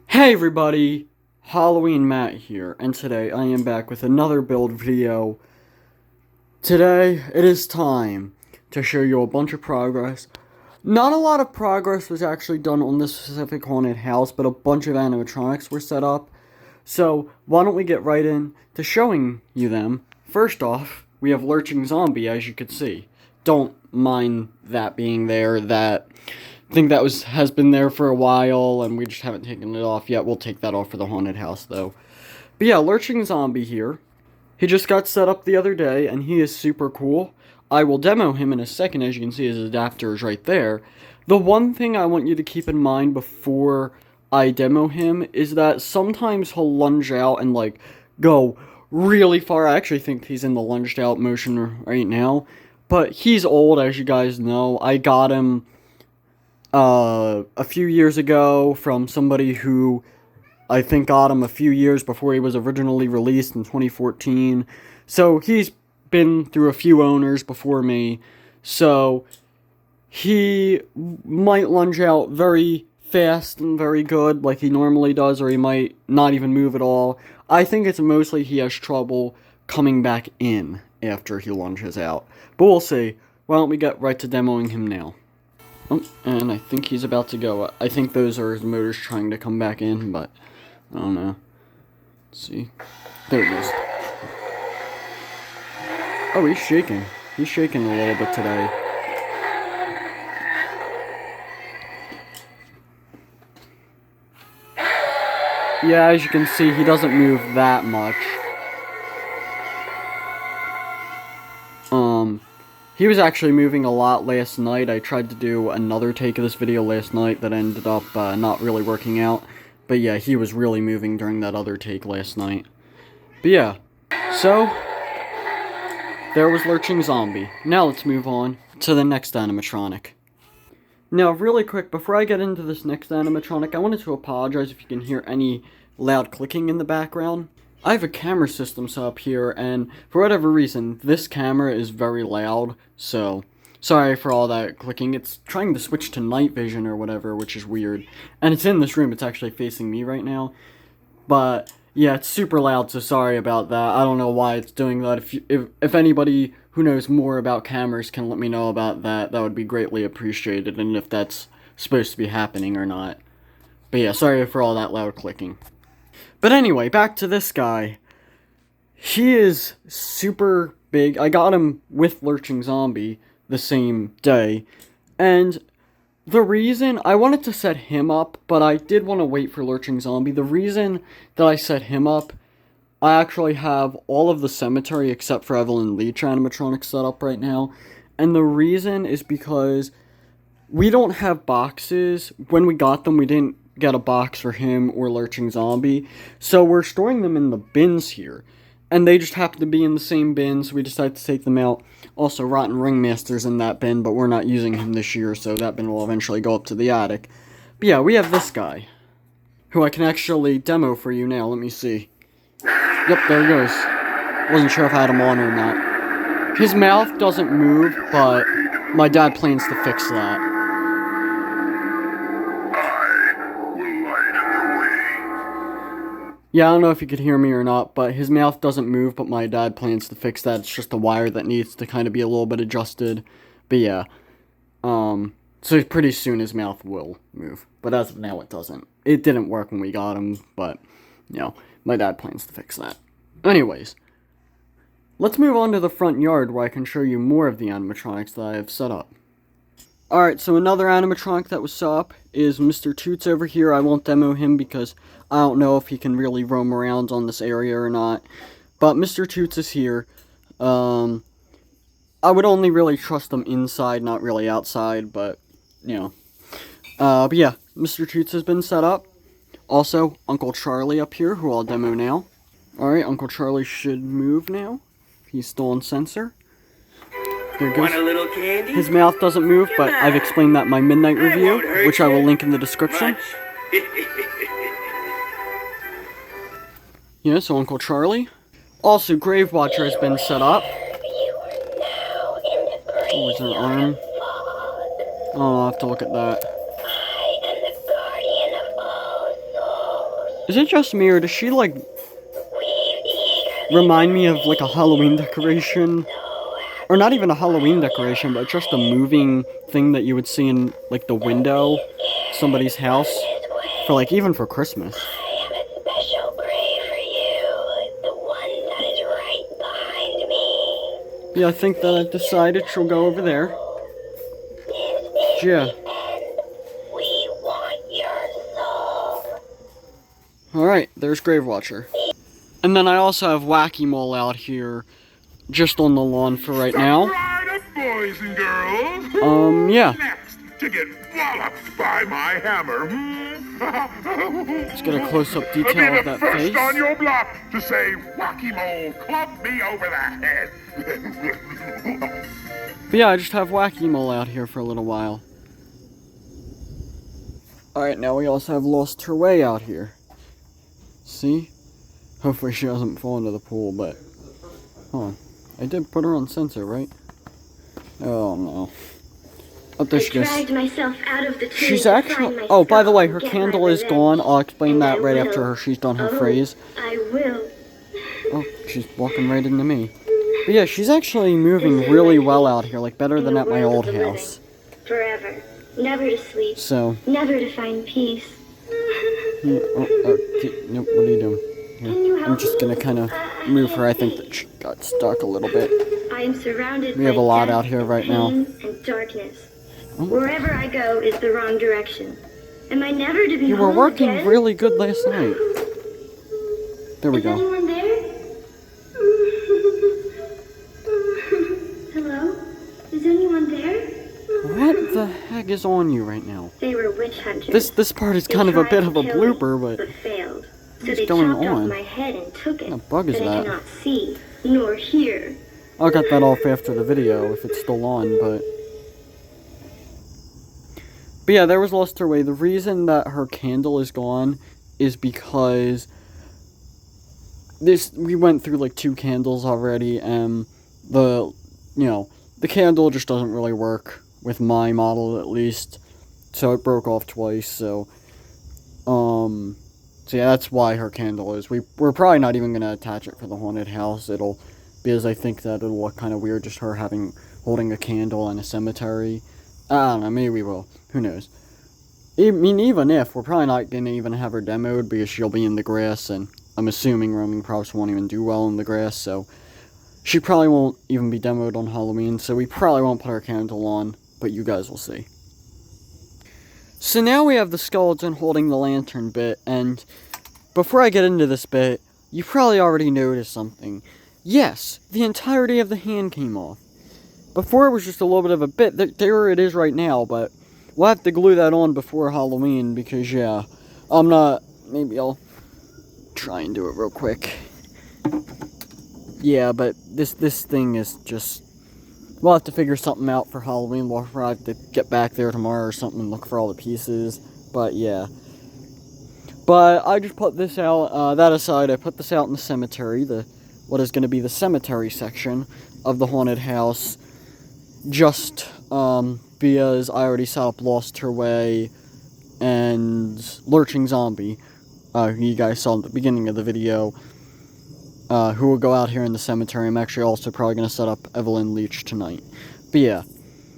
Hey everybody, Halloween Matt here, and today I am back with another build video. Today, it is time to show you a bunch of progress. Not a lot of progress was actually done on this specific haunted house, but a bunch of animatronics were set up. So, why don't we get right in to showing you them. First off, we have Lurching Zombie, as you can see. Don't mind that being there, I think that has been there for a while, and we just haven't taken it off yet. We'll take that off for the haunted house, though. But yeah, Lurching Zombie here. He just got set up the other day, and he is super cool. I will demo him in a second. As you can see, his adapter is right there. The one thing I want you to keep in mind before I demo him is that sometimes he'll lunge out and, like, go really far. I actually think he's in the lunged out motion right now. But he's old, as you guys know. I got him a few years ago from somebody who I think got him a few years before he was originally released in 2014. So he's been through a few owners before me. So he might lunge out very fast and very good like he normally does, or he might not even move at all. I think it's mostly he has trouble coming back in after he lunges out. But we'll see. Why don't we get right to demoing him now? Oh, and I think he's about to go. I think those are his motors trying to come back in, but I don't know. Let's see. There it is. Oh, he's shaking. He's shaking a little bit today. Yeah, as you can see, he doesn't move that much. He was actually moving a lot last night. I tried to do another take of this video last night that ended up not really working out. But yeah, he was really moving during that other take last night. But yeah, so there was Lurching Zombie. Now let's move on to the next animatronic. Now, really quick, before I get into this next animatronic, I wanted to apologize if you can hear any loud clicking in the background. I have a camera system set up here, and for whatever reason, this camera is very loud, so sorry for all that clicking. It's trying to switch to night vision or whatever, which is weird. And it's in this room, it's actually facing me right now. But yeah, it's super loud, so sorry about that. I don't know why it's doing that. If anybody who knows more about cameras can let me know about that, that would be greatly appreciated, and if that's supposed to be happening or not. But yeah, sorry for all that loud clicking. But anyway, back to this guy. He is super big. I got him with Lurching Zombie the same day. And the reason, I wanted to set him up, but I did want to wait for Lurching Zombie. The reason that I set him up, I actually have all of the cemetery except for Evelyn Leach animatronics set up right now. And the reason is because we don't have boxes. When we got them, we didn't get a box for him or Lurching Zombie. So we're storing them in the bins here. And they just happen to be in the same bin, so we decided to take them out. Also, Rotten Ringmaster's in that bin, but we're not using him this year, so that bin will eventually go up to the attic. But yeah, we have this guy, who I can actually demo for you now. Let me see. Yep, there he goes. Wasn't sure if I had him on or not. His mouth doesn't move, but my dad plans to fix that. Yeah, I don't know if you could hear me or not, but his mouth doesn't move, but my dad plans to fix that. It's just a wire that needs to kind of be a little bit adjusted. But yeah, so pretty soon his mouth will move. But as of now, it doesn't. It didn't work when we got him, but, you know, my dad plans to fix that. Anyways, let's move on to the front yard where I can show you more of the animatronics that I have set up. Alright, so another animatronic that was set up is Mr. Toots over here. I won't demo him because I don't know if he can really roam around on this area or not. But Mr. Toots is here. I would only really trust him inside, not really outside, but, you know. But yeah, Mr. Toots has been set up. Also, Uncle Charlie up here, who I'll demo now. Alright, Uncle Charlie should move now. He's still on sensor. There goes. Want a little candy? His mouth doesn't move, but I've explained that in my midnight review, which I will link in the description. Yeah, so Uncle Charlie. Also, Grave Watcher has been set up. Oh, is there an arm? Oh, I'll have to look at that. Is it just me, or does she, like, remind me of, like, a Halloween decoration? Or not even a Halloween decoration, but just a moving thing that you would see in, like, the window, somebody's house, for, like, even for Christmas. I have a special grave for you, the one that is right behind me. Yeah, I think that I've decided she'll go over there. Yeah. We want your soul. Alright, there's Grave Watcher. And then I also have Wacky Mole out here, just on the lawn for right now. Right up, boys and girls. Yeah. Next, to get walloped by my hammer. Let's get a close-up detail Be of the that first face. on your block to say, Wacky Mole, club me over the head. But yeah, I just have Wacky Mole out here for a little while. Alright, now we also have Lost Her Way out here. See? Hopefully she doesn't fall into the pool, but... Hold on. I did put her on sensor, right? Oh, no. Oh, there she goes. dragged myself out of the tomb. She's actually... Oh, by the way, her candle is gone. I'll explain that right after she's done her phrase. I will. Oh, she's walking right into me. But yeah, she's actually moving really well out here, like better than at my old house. Forever. Never to sleep. So... Never to find peace. Yeah, nope, what are you doing? Here. I'm just gonna kind of move her. I think that she got stuck a little bit. I am surrounded We have a lot death, out here right now. pain, and darkness. Wherever I go is the wrong direction. Am I never to be You were home working again? really good last night. There we Is go. anyone there? Hello? Is anyone there? What the heck is on you right now? They were witch hunters. This part is kind of a bit of a blooper, but failed. So what's they going chopped on? off my head and took it. What kind of bug is that I that? cannot see nor hear. I'll get that off after the video if it's still on, but yeah, there was Lost Her Way. The reason that her candle is gone is because we went through like 2 candles already, and the candle just doesn't really work with my model, at least. So it broke off twice, so yeah, that's why her candle is. We're probably not even gonna attach it for the haunted house. Because I think that it'll look kind of weird, just her holding a candle in a cemetery. I don't know, maybe we will. Who knows? I mean, even if, we're probably not gonna even have her demoed, because she'll be in the grass, and I'm assuming roaming props won't even do well in the grass, so she probably won't even be demoed on Halloween, so we probably won't put our candle on, but you guys will see. So now we have the skeleton holding the lantern bit, and before I get into this bit, you probably already noticed something. Yes, the entirety of the hand came off. Before it was just a little bit of a bit, there it is right now, but we'll have to glue that on before Halloween, because yeah, maybe I'll try and do it real quick. Yeah, but this thing is just... We'll have to figure something out for Halloween. We'll have to get back there tomorrow or something and look for all the pieces. But yeah. But I just put this out, that aside, I put this out in the cemetery, what is going to be the cemetery section of the haunted house. Just because I already set up Lost Her Way and Lurching Zombie. You guys saw at the beginning of the video. Who will go out here in the cemetery. I'm actually also probably going to set up Evelyn Leach tonight. But yeah,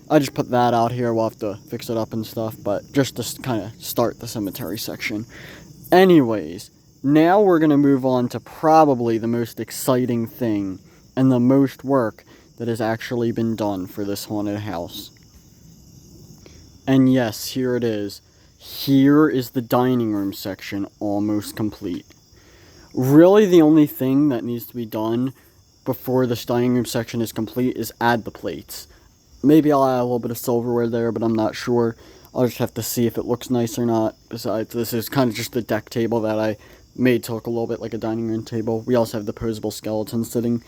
I just put that out here. We'll have to fix it up and stuff, but just to kind of start the cemetery section. Anyways, now we're going to move on to probably the most exciting thing and the most work that has actually been done for this haunted house. And yes, here it is. Here is the dining room section almost complete. Really, the only thing that needs to be done before this dining room section is complete is add the plates. Maybe I'll add a little bit of silverware there, but I'm not sure. I'll just have to see if it looks nice or not. Besides, this is kind of just the deck table that I made to look a little bit like a dining room table. We also have the posable skeleton sitting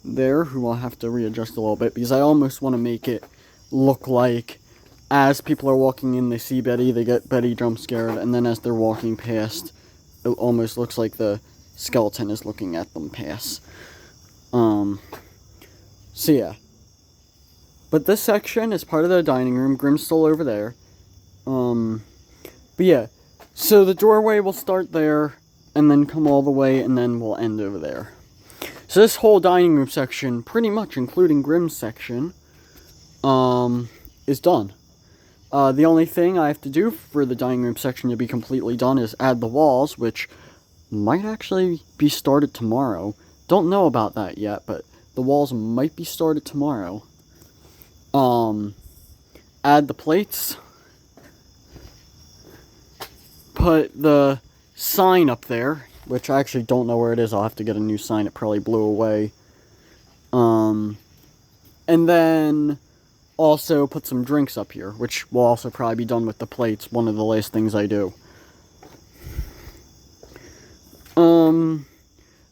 there, who I'll have to readjust a little bit, because I almost want to make it look like as people are walking in, they see Betty, they get Betty jump scared, and then as they're walking past, it almost looks like the skeleton is looking at them pass. So yeah. But this section is part of the dining room. Grim's still over there. But yeah. So the doorway will start there. and then come all the way, and then we'll end over there. So this whole dining room section, pretty much including Grimm's section, is done. The only thing I have to do for the dining room section to be completely done is add the walls, which might actually be started tomorrow. Don't know about that yet, but the walls might be started tomorrow. Add the plates. Put the sign up there, which I actually don't know where it is. I'll have to get a new sign. It probably blew away. And then also put some drinks up here, which will also probably be done with the plates. One of the last things I do.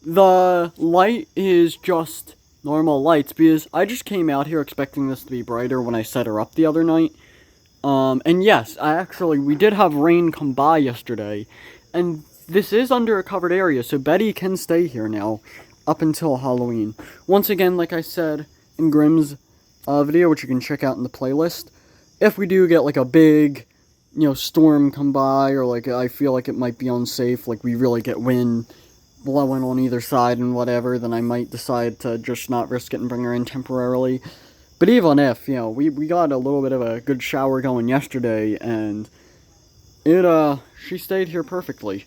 The light is just normal lights because I just came out here expecting this to be brighter when I set her up the other night. And yes, we did have rain come by yesterday, and this is under a covered area, so Betty can stay here now up until Halloween. Once again, like I said in Grimm's video, which you can check out in the playlist, if we do get like a big, storm come by, or like I feel like it might be unsafe, like we really get wind blowing on either side and whatever, then I might decide to just not risk it and bring her in temporarily. But even if, we got a little bit of a good shower going yesterday, and she stayed here perfectly.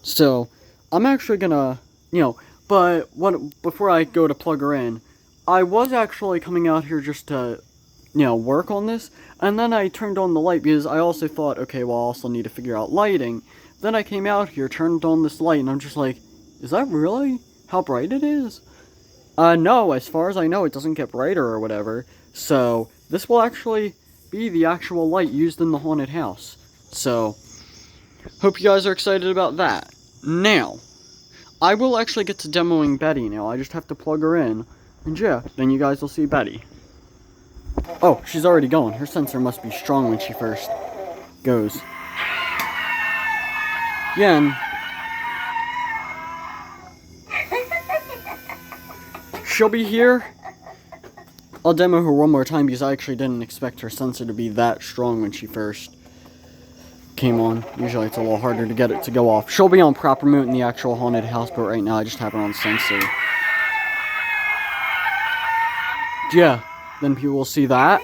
So, I'm actually gonna, before I go to plug her in, I was actually coming out here just to, work on this, and then I turned on the light because I also thought, okay, well, I also need to figure out lighting. Then I came out here, turned on this light, and I'm just like, is that really how bright it is? No, as far as I know, it doesn't get brighter or whatever. So, this will actually be the actual light used in the haunted house. So, hope you guys are excited about that. Now, I will actually get to demoing Betty now. I just have to plug her in. And yeah, then you guys will see Betty. Oh, she's already going. Her sensor must be strong when she first goes. Yeah, and she'll be here. I'll demo her one more time because I actually didn't expect her sensor to be that strong when she first came on. Usually it's a little harder to get it to go off. She'll be on proper mode in the actual haunted house, but right now I just have her on sensor. Yeah, then people will see that.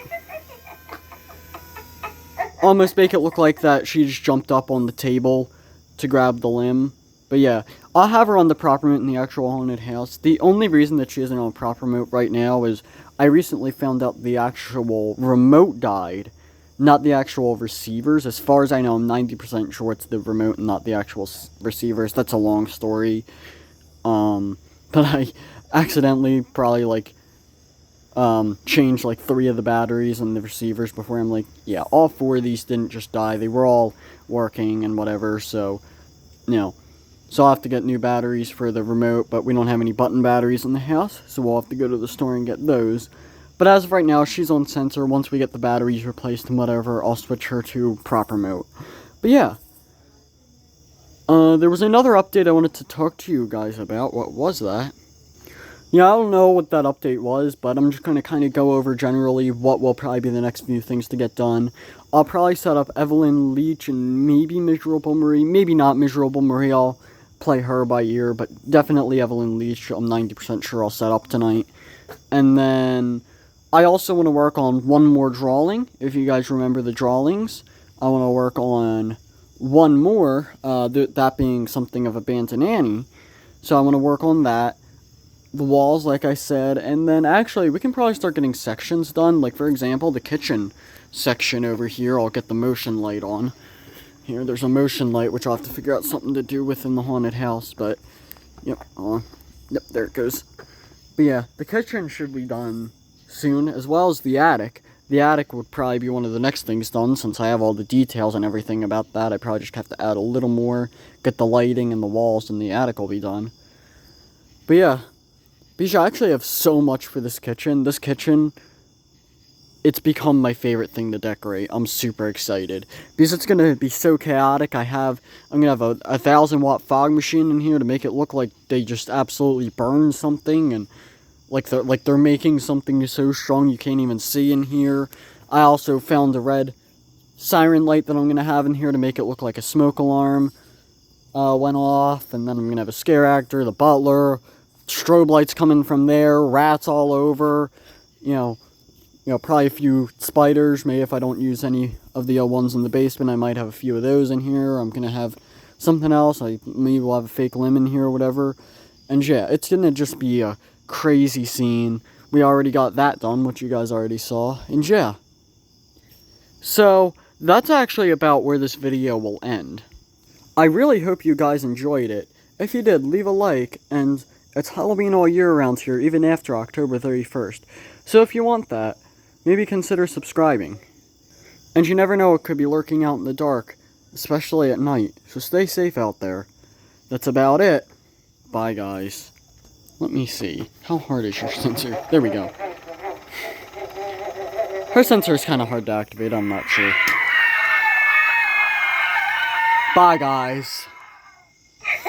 Almost make it look like that she just jumped up on the table to grab the limb. But yeah, I'll have her on the proper mode in the actual haunted house. The only reason that she isn't on proper mode right now is I recently found out the actual remote died, not the actual receivers. As far as I know, I'm 90% sure it's the remote and not the actual receivers. That's a long story. But I accidentally probably changed 3 of the batteries and the receivers before. I'm like, yeah, all 4 of these didn't just die. They were all working and whatever, so, So I'll have to get new batteries for the remote, but we don't have any button batteries in the house, so we'll have to go to the store and get those. But as of right now, she's on sensor. Once we get the batteries replaced and whatever, I'll switch her to proper mode. But yeah. There was another update I wanted to talk to you guys about. What was that? Yeah, I don't know what that update was, but I'm just going to kind of go over generally what will probably be the next few things to get done. I'll probably set up Evelyn Leach and maybe Miserable Marie. Maybe not Miserable Marie, I'll play her by ear, but definitely Evelyn Leach, I'm 90% sure I'll set up tonight. And then I also want to work on one more drawing, if you guys remember the drawings. I want to work on one more, that being something of Abandoned Annie. So I want to work on that. The walls, like I said, and then actually we can probably start getting sections done. Like, for example, the kitchen section over here, I'll get the motion light on. Here, there's a motion light, which I'll have to figure out something to do with in the haunted house, but, yep, there it goes. But yeah, the kitchen should be done soon, as well as the attic. The attic would probably be one of the next things done, since I have all the details and everything about that. I probably just have to add a little more, get the lighting and the walls, and the attic will be done. But yeah. Because I actually have so much for this kitchen. This kitchen, it's become my favorite thing to decorate. I'm super excited. Because it's going to be so chaotic. I'm going to have a 1,000-watt fog machine in here to make it look like they just absolutely burned something. And like they're making something so strong you can't even see in here. I also found a red siren light that I'm going to have in here to make it look like a smoke alarm. went off, and then I'm gonna have a scare actor, the butler, strobe lights coming from there, rats all over, probably a few spiders. Maybe if I don't use any of the ones in the basement, I might have a few of those in here. I'm gonna have something else. Maybe we'll have a fake lemon here or whatever. And yeah, it's gonna just be a crazy scene. We already got that done, which you guys already saw. And yeah. So, that's actually about where this video will end. I really hope you guys enjoyed it. If you did, leave a like, and it's Halloween all year around here, even after October 31st. So if you want that, maybe consider subscribing. And you never know what could be lurking out in the dark, especially at night, so stay safe out there. That's about it. Bye, guys. Let me see. How hard is your sensor? There we go. Her sensor is kind of hard to activate, I'm not sure. Bye, guys.